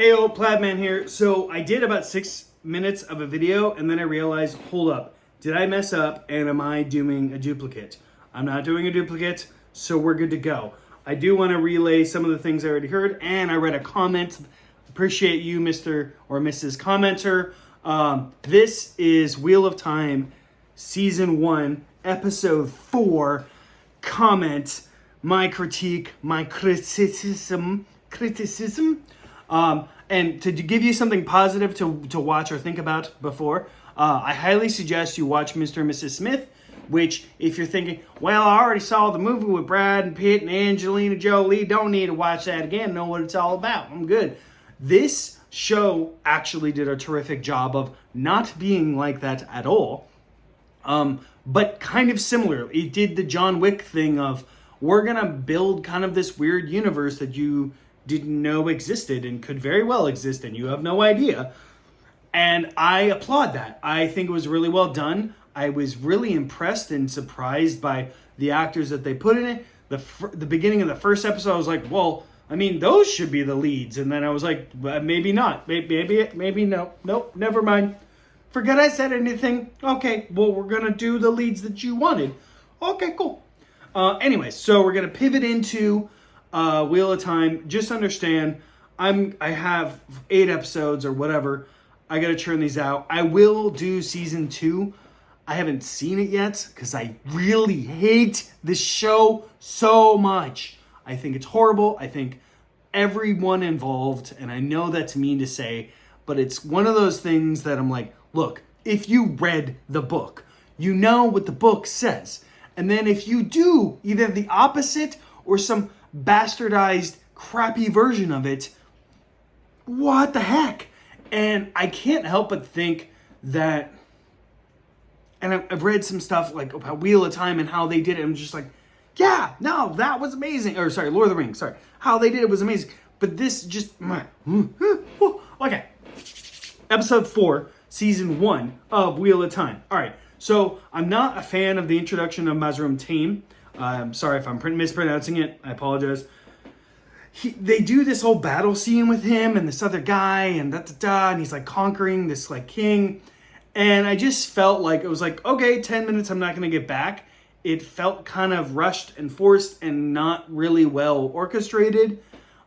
Ayo, Plaidman here. So I did about 6 minutes of a video and then I realized, hold up, did I mess up and am I doing a duplicate? I'm not doing a duplicate, so we're good to go. I do want to relay some of the things I already heard, and I read a comment. Appreciate you, Mr. or Mrs. Commenter. This is Wheel of Time, Season 1, Episode 4, comment, my critique, my criticism. And to give you something positive to watch or think about before, I highly suggest you watch Mr. and Mrs. Smith, which if you're thinking, well, I already saw the movie with Brad Pitt and Angelina Jolie, don't need to watch that again, know what it's all about, I'm good. This show actually did a terrific job of not being like that at all, but kind of similar. It did the John Wick thing of, we're going to build kind of this weird universe that you didn't know existed and could very well exist and you have no idea. And I applaud that. I think it was really well done. I was really impressed and surprised by the actors that they put in it. The beginning of the first episode, I was like, well, I mean, those should be the leads. And then I was like, maybe not. Maybe no. Nope, never mind. Forget I said anything. Okay, well, we're going to do the leads that you wanted. Okay, cool. Anyway, so we're going to pivot into Wheel of Time. Just understand, I have 8 episodes or whatever. I got to churn these out. I will do season 2. I haven't seen it yet because I really hate this show so much. I think it's horrible. I think everyone involved, and I know that's mean to say, but it's one of those things that I'm like, look, if you read the book, you know what the book says. And then if you do either the opposite or some bastardized, crappy version of it, what the heck? And I can't help but think that, and I've read some stuff like about Wheel of Time and how they did it. I'm just like, yeah, no, that was amazing. Or sorry, Lord of the Rings, sorry. How they did it was amazing. But this just, okay. Episode 4, Season 1 of Wheel of Time. All right, so I'm not a fan of the introduction of Mazrim Taim. I'm sorry if I'm mispronouncing it. I apologize. They do this whole battle scene with him and this other guy and and he's like conquering this like king. And I just felt like it was like, okay, 10 minutes, I'm not going to get back. It felt kind of rushed and forced and not really well orchestrated.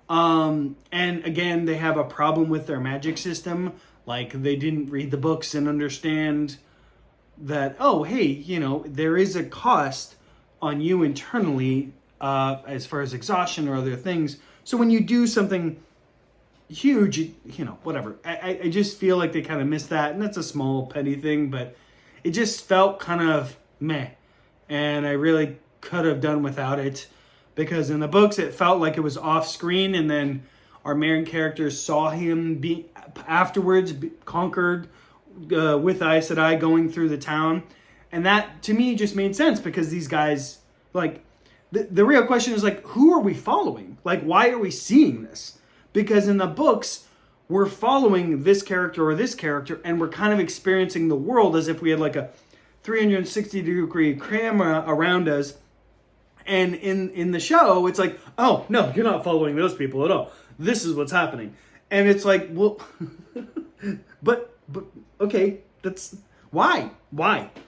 And again, they have a problem with their magic system. Like they didn't read the books and understand that, oh, hey, you know, there is a cost on you internally as far as exhaustion or other things. So when you do something huge, you know, whatever. I just feel like they kind of missed that. And that's a small petty thing, but it just felt kind of meh. And I really could have done without it because in the books, it felt like it was off screen. And then our main characters saw him be afterwards conquered with Aes Sedai going through the town. And that to me just made sense because these guys, like, the real question is like, who are we following? Like, why are we seeing this? Because in the books, we're following this character or this character, and we're kind of experiencing the world as if we had like a 360-degree camera around us. And in the show, it's like, oh, no, you're not following those people at all. This is what's happening. And it's like, well, but okay, that's, why?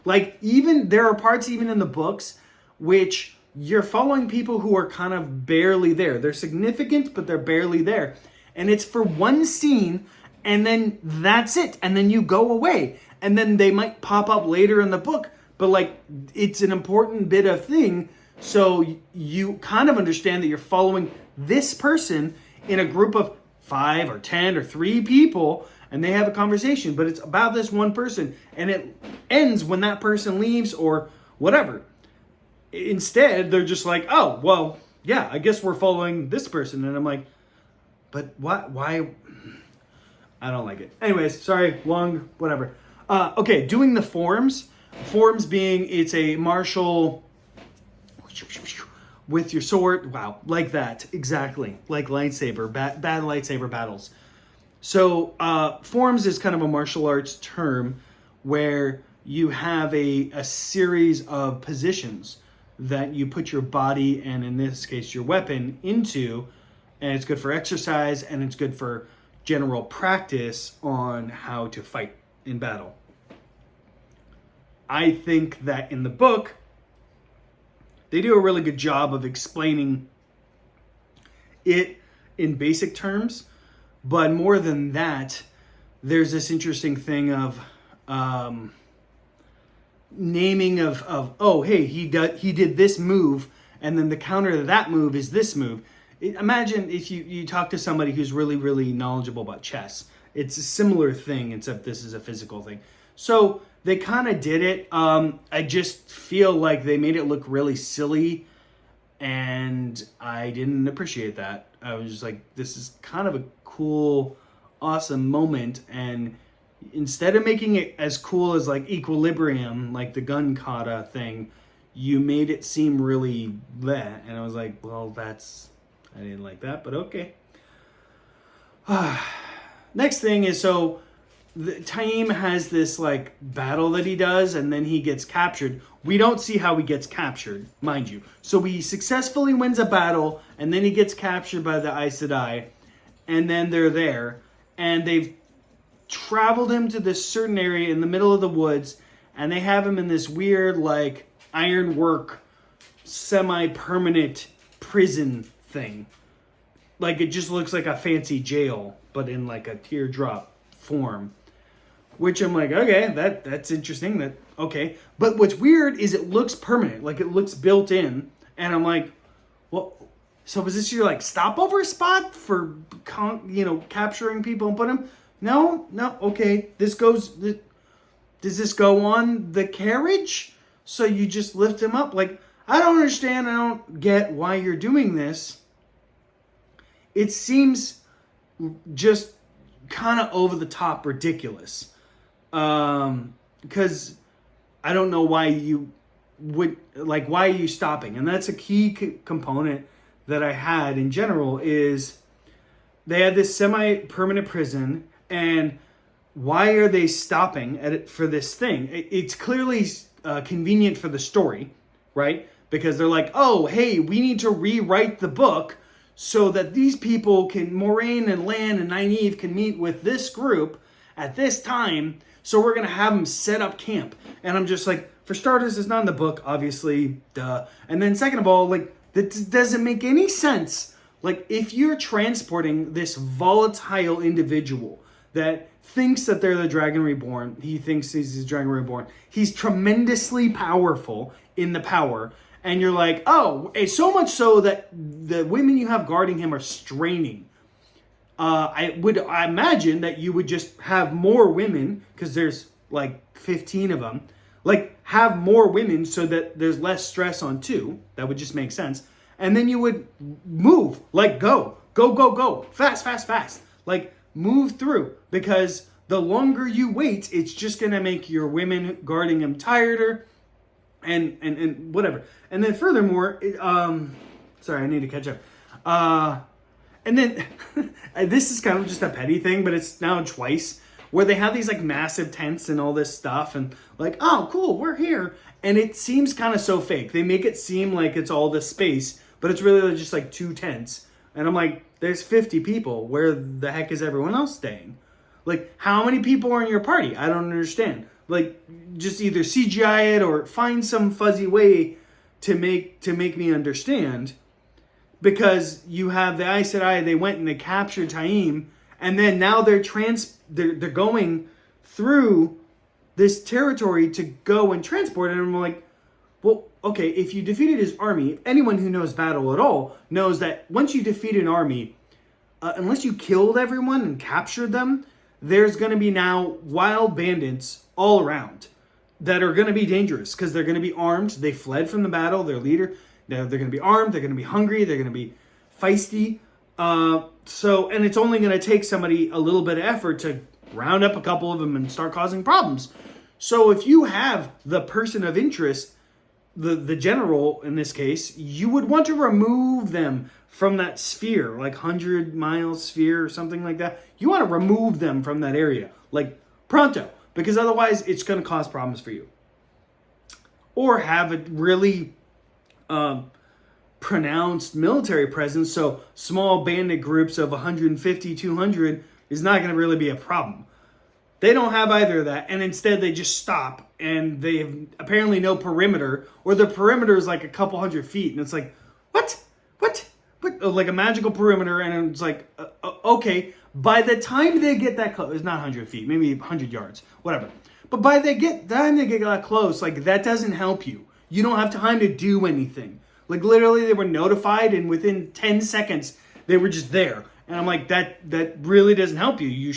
Like, even, there are parts even in the books which you're following people who are kind of barely there. They're significant, but they're barely there. And it's for one scene, and then that's it. And then you go away. And then they might pop up later in the book, but like, it's an important bit of thing. So you kind of understand that you're following this person in a group of 5 or 10 or 3 people, and they have a conversation, but it's about this one person, and it ends when that person leaves or whatever. Instead, they're just like, oh, well, yeah, I guess we're following this person. And I'm like, but why? I don't like it. Anyways, sorry, long, whatever. Okay, doing the forms. Forms being, it's a martial with your sword. Wow, like that. Exactly. Like lightsaber, bad lightsaber battles. So forms is kind of a martial arts term where you have a series of positions that you put your body, and in this case your weapon, into, and it's good for exercise and it's good for general practice on how to fight in battle. I think that in the book, they do a really good job of explaining it in basic terms, but more than that, there's this interesting thing of naming of oh, hey, he did this move, and then the counter to that move is this move. Imagine if you talk to somebody who's really, really knowledgeable about chess. It's a similar thing, except this is a physical thing. So they kind of did it. I just feel like they made it look really silly, and I didn't appreciate that. I was just like, this is kind of a cool, awesome moment, and instead of making it as cool as like Equilibrium, like the gun kata thing, you made it seem really bleh. And I was like, well, I didn't like that, but okay. Next thing is, so Taim has this like battle that he does, and then he gets captured. We don't see how he gets captured, mind you. So he successfully wins a battle, and then he gets captured by the Aes Sedai, and then they're there, and they've traveled him to this certain area in the middle of the woods, and they have him in this weird like ironwork, semi-permanent prison thing. Like, it just looks like a fancy jail, but in like a teardrop form. Which I'm like, okay, that's interesting. Okay. But what's weird is it looks permanent. Like, it looks built in. And I'm like, well, so was this your like stopover spot for, capturing people and putting them? No, okay. Does this go on the carriage? So you just lift him up? Like, I don't understand. I don't get why you're doing this. It seems just kind of over the top ridiculous. Because I don't know why you would, like, why are you stopping? And that's a key component that I had in general, is they had this semi-permanent prison, and why are they stopping at it for this thing? It's clearly convenient for the story, right? Because they're like, oh, hey, we need to rewrite the book so that these people Moraine and Lan and Nynaeve can meet with this group at this time. So we're going to have them set up camp. And I'm just like, for starters, it's not in the book, obviously, duh. And then second of all, like, that doesn't make any sense. Like, if you're transporting this volatile individual that thinks that they're the Dragon Reborn, he thinks he's the Dragon Reborn, he's tremendously powerful in the power, and you're like, oh, so much so that the women you have guarding him are straining. I imagine that you would just have more women, because there's like 15 of them, like have more women so that there's less stress on two. That would just make sense. And then you would move, like go, fast. Like move through, because the longer you wait, it's just going to make your women guarding him tireder and whatever. And then furthermore, sorry, I need to catch up. And then this is kind of just a petty thing, but it's now twice, where they have these like massive tents and all this stuff, and like, oh, cool, we're here. And it seems kind of so fake. They make it seem like it's all this space, but it's really just like 2 tents. And I'm like, there's 50 people. Where the heck is everyone else staying? Like, how many people are in your party? I don't understand. Like, just either CGI it or find some fuzzy way to make me understand. Because you have the Aes Sedai, they went and they captured Taim, and then now they're going through this territory to go and transport it. And I'm like, well, okay, if you defeated his army, anyone who knows battle at all knows that once you defeat an army, unless you killed everyone and captured them, there's going to be now wild bandits all around that are going to be dangerous because they're going to be armed. They fled from the battle, their leader. They're going to be armed, they're going to be hungry, they're going to be feisty. And it's only going to take somebody a little bit of effort to round up a couple of them and start causing problems. So if you have the person of interest, the general in this case, you would want to remove them from that sphere, like 100-mile sphere or something like that. You want to remove them from that area, like pronto, because otherwise it's going to cause problems for you. Or have it really pronounced military presence, so small bandit groups of 150, 200 is not going to really be a problem. They don't have either of that, and instead they just stop, and they have apparently no perimeter, or the perimeter is like a couple hundred feet, and it's like, what? Like a magical perimeter, and it's like, okay. By the time they get that close, it's not 100 feet, maybe 100 yards, whatever. But by the time they get that close, like, that doesn't help you. You don't have time to do anything. Like, literally, they were notified, and within 10 seconds, they were just there. And I'm like, that really doesn't help you. You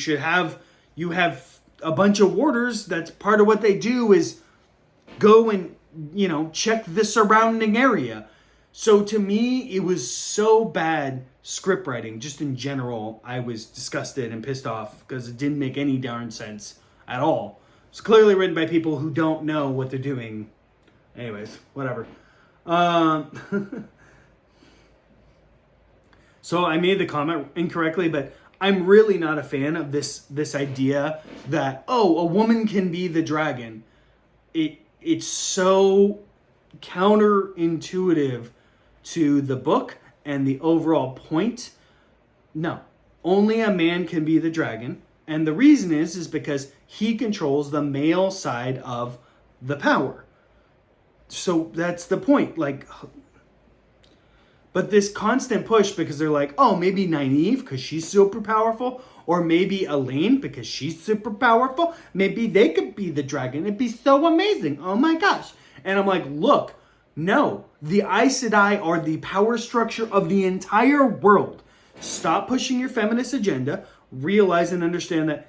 have a bunch of warders. That's part of what they do is go and, check the surrounding area. So to me, it was so bad script writing. Just in general, I was disgusted and pissed off because it didn't make any darn sense at all. It's clearly written by people who don't know what they're doing. Anyways, whatever. So I made the comment incorrectly, but I'm really not a fan of this idea that, a woman can be the dragon. It's so counterintuitive to the book and the overall point. No, only a man can be the dragon. And the reason is because he controls the male side of the power. So that's the point. But this constant push because they're like, maybe Nynaeve because she's super powerful, or maybe Elaine because she's super powerful. Maybe they could be the dragon. It'd be so amazing. Oh my gosh. And I'm like, look, no, the Aes Sedai are the power structure of the entire world. Stop pushing your feminist agenda. Realize and understand that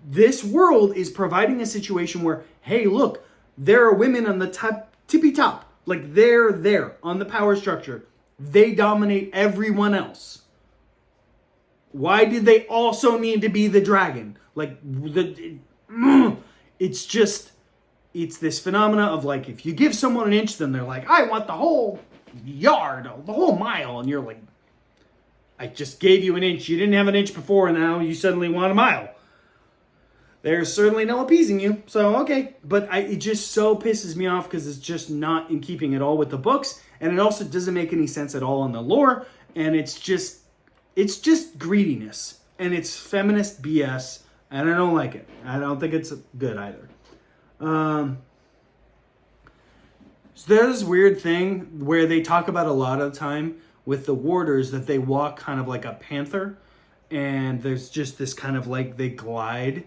this world is providing a situation where, hey, look, there are women on the tippy top. Like, they're there on the power structure. They dominate everyone else. Why did they also need to be the dragon? It's this phenomena of like, if you give someone an inch, then they're like, I want the whole yard, the whole mile. And you're like, I just gave you an inch. You didn't have an inch before, and now you suddenly want a mile. There's certainly no appeasing you. So, okay. But it just so pisses me off because it's just not in keeping at all with the books. And it also doesn't make any sense at all in the lore. And it's just greediness. And it's feminist BS. And I don't like it. I don't think it's good either. So there's this weird thing where they talk about a lot of the time with the warders that they walk kind of like a panther. And there's just this kind of like they glide.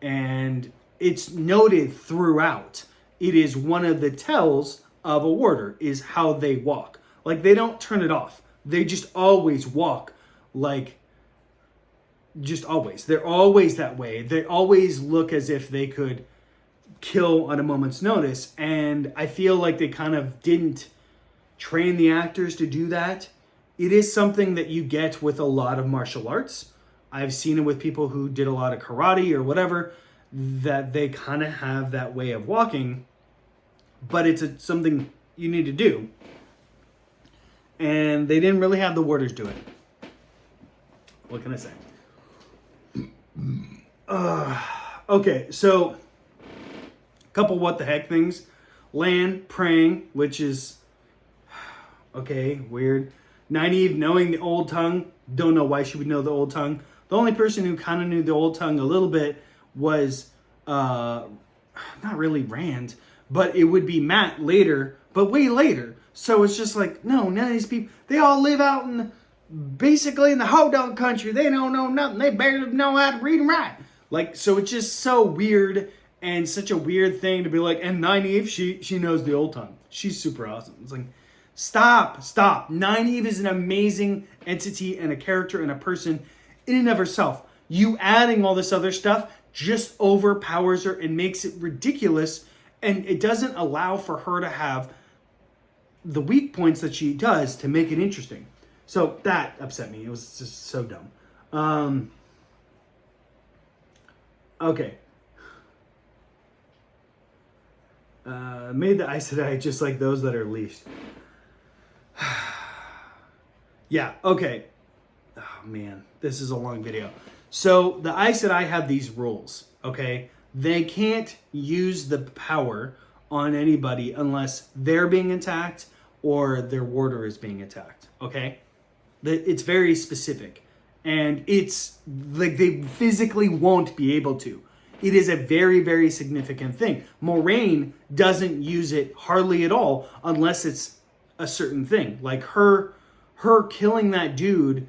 And it's noted throughout. It is one of the tells of a warder is how they walk. Like, they don't turn it off. They just always walk like, just always. They're always that way. They always look as if they could kill on a moment's notice. And I feel like they kind of didn't train the actors to do that. It is something that you get with a lot of martial arts. I've seen it with people who did a lot of karate or whatever, that they kind of have that way of walking, but it's something you need to do. And they didn't really have the warders do it. What can I say? Okay, so a couple what the heck things. Lan praying, which is, okay, weird. Nynaeve knowing the old tongue. Don't know why she would know the old tongue. The only person who kind of knew the old tongue a little bit was, not really Rand, but it would be Matt later, but way later. So it's just like, no, none of these people, they all live out basically in the Hodunk country. They don't know nothing. They barely know how to read and write. Like, so it's just so weird and such a weird thing to be like, and Nynaeve, she knows the old tongue. She's super awesome. It's like, stop. Nynaeve is an amazing entity and a character and a person in and of herself. You adding all this other stuff just overpowers her and makes it ridiculous, and it doesn't allow for her to have the weak points that she does to make it interesting. So that upset me. It was just so dumb. Okay. Made the Aes Sedai just like those that are leashed. Yeah, okay. Oh man, this is a long video. So the Aes Sedai have these rules, okay? They can't use the power on anybody unless they're being attacked or their warder is being attacked, okay? It's very specific. And it's like they physically won't be able to. It is a very, very significant thing. Moraine doesn't use it hardly at all unless it's a certain thing. Like her killing that dude,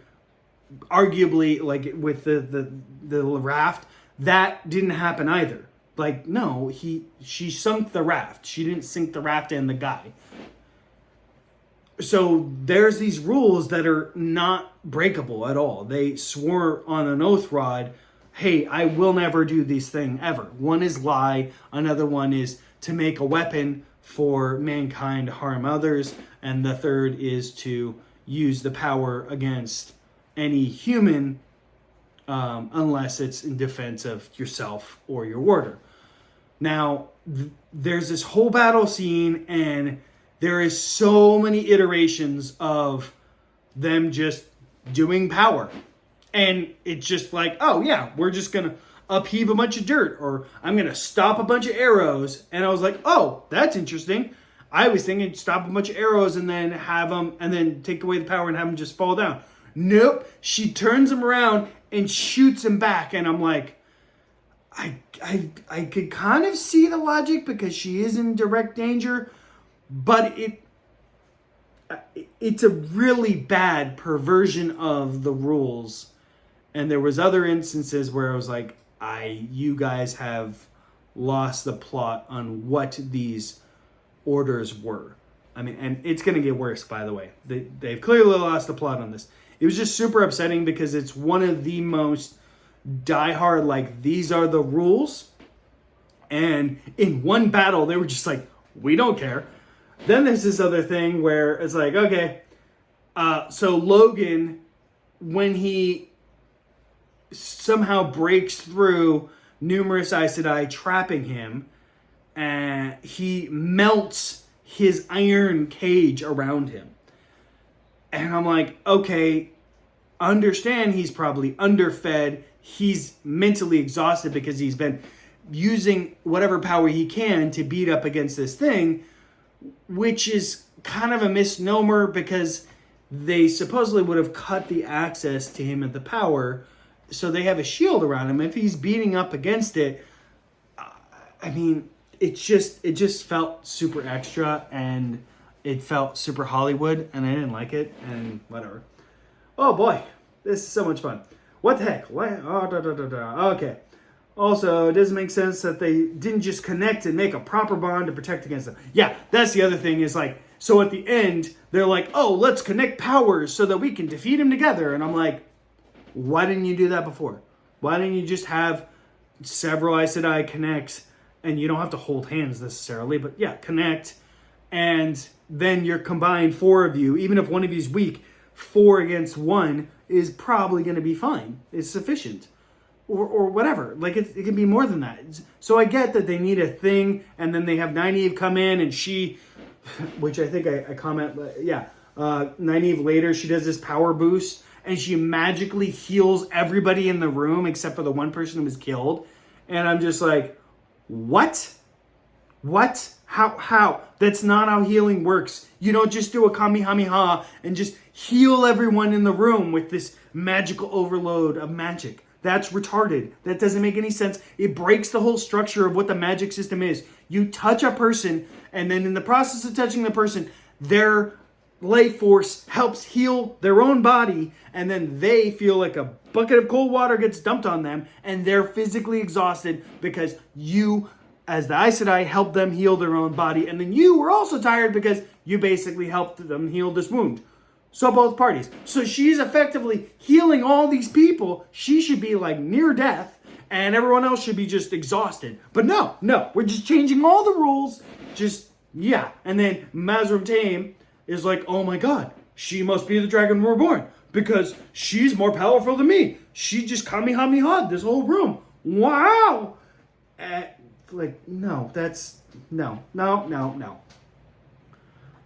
arguably, like with the raft, that didn't happen either. Like, no, she sunk the raft. She didn't sink the raft and the guy. So there's these rules that are not breakable at all. They swore on an oath rod, hey, I will never do this thing ever. One is lie. Another one is to make a weapon for mankind to harm others. And the third is to use the power against any human unless it's in defense of yourself or your warder. Now, there's this whole battle scene, and there is so many iterations of them just doing power. And it's just like, oh yeah, we're just going to upheave a bunch of dirt, or I'm going to stop a bunch of arrows. And I was like, oh, that's interesting. I was thinking stop a bunch of arrows and then have them, and then take away the power and have them just fall down. Nope. She turns them around and shoots him back. And I'm like, I could kind of see the logic because she is in direct danger, but it's a really bad perversion of the rules. And there was other instances where I was like, you guys have lost the plot on what these orders were. I mean, and it's going to get worse, by the way. They've clearly lost the plot on this. It was just super upsetting because it's one of the most diehard, like, these are the rules. And in one battle, they were just like, we don't care. Then there's this other thing where it's like, okay, so Logan, when he somehow breaks through numerous Aes Sedai trapping him, and he melts his iron cage around him. And I'm like, okay, understand he's probably underfed. He's mentally exhausted because he's been using whatever power he can to beat up against this thing, which is kind of a misnomer because they supposedly would have cut the access to him at the power, so they have a shield around him. If he's beating up against it, I mean, it just felt super extra, and it felt super Hollywood, and I didn't like it, and whatever. Oh boy, this is so much fun. What the heck? What? Oh, okay. Also, it doesn't make sense that they didn't just connect and make a proper bond to protect against them. Yeah, that's the other thing is like, so at the end, they're like, oh, let's connect powers so that we can defeat him together. And I'm like, why didn't you do that before? Why didn't you just have several Aes Sedai connect, and you don't have to hold hands necessarily, but yeah, connect, and then your combined four of you, even if one of you is weak, 4 against 1 is probably going to be fine. It's sufficient. Or whatever. Like, it can be more than that. So I get that they need a thing, and then they have Nynaeve come in, and she, which I think I comment, yeah, Nynaeve later, she does this power boost, and she magically heals everybody in the room except for the one person who was killed. And I'm just like, what? What? How? That's not how healing works. You don't just do a Kamehameha and just heal everyone in the room with this magical overload of magic. That's retarded. That doesn't make any sense. It breaks the whole structure of what the magic system is. You touch a person, and then in the process of touching the person, their life force helps heal their own body, and then they feel like a bucket of cold water gets dumped on them, and they're physically exhausted because you, as the Aes Sedai, helped them heal their own body, and then you were also tired because you basically helped them heal this wound. So both parties. So she's effectively healing all these people. She should be like near death, and everyone else should be just exhausted. But no, we're just changing all the rules. Just, yeah. And then Mazrim Taim is like, oh my god, she must be the Dragon Reborn because she's more powerful than me. She just Kamehameha'd this whole room. Wow. Like, no, that's, no.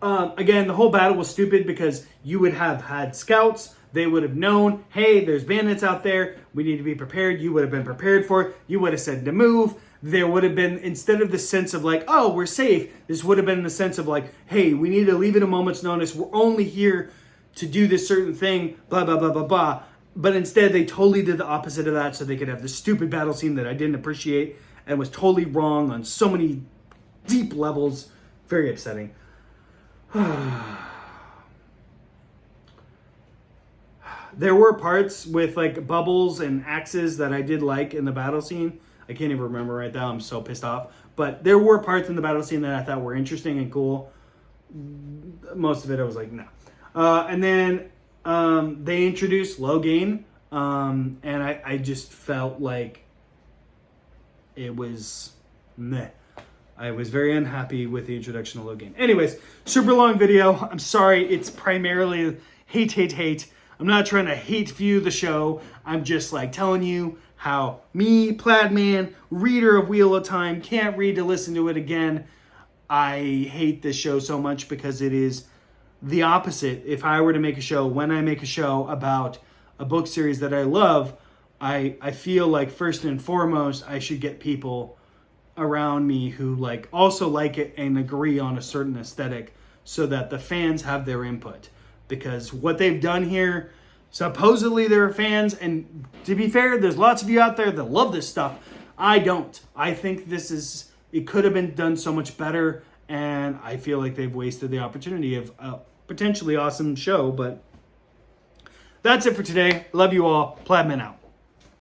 Again, the whole battle was stupid because you would have had scouts. They would have known, hey, there's bandits out there. We need to be prepared. You would have been prepared for it. You would have said to move. There would have been, instead of the sense of like, oh, we're safe, this would have been the sense of like, hey, we need to leave it a moment's notice. We're only here to do this certain thing, blah, blah, blah, blah, blah. But instead, they totally did the opposite of that so they could have this stupid battle scene that I didn't appreciate and was totally wrong on so many deep levels. Very upsetting. There were parts with like bubbles and axes that I did like in the battle scene. I can't even remember right now. I'm so pissed off. But there were parts in the battle scene that I thought were interesting and cool. Most of it I was like, no. And then they introduced Logain. And I just felt like it was meh. I was very unhappy with the introduction of Logain. Anyways, super long video. I'm sorry. It's primarily hate. I'm not trying to hate view the show. I'm just like telling you how me, Plaid Man, reader of Wheel of Time, can't read to listen to it again. I hate this show so much because it is the opposite. If I were to make a show, when I make a show about a book series that I love, I feel like first and foremost, I should get people around me who like also like it and agree on a certain aesthetic so that the fans have their input. Because what they've done here, supposedly there are fans, and to be fair, there's lots of you out there that love this stuff. I don't. I think it could have been done so much better, and I feel like they've wasted the opportunity of a potentially awesome show, but that's it for today. Love you all. Plaidman out.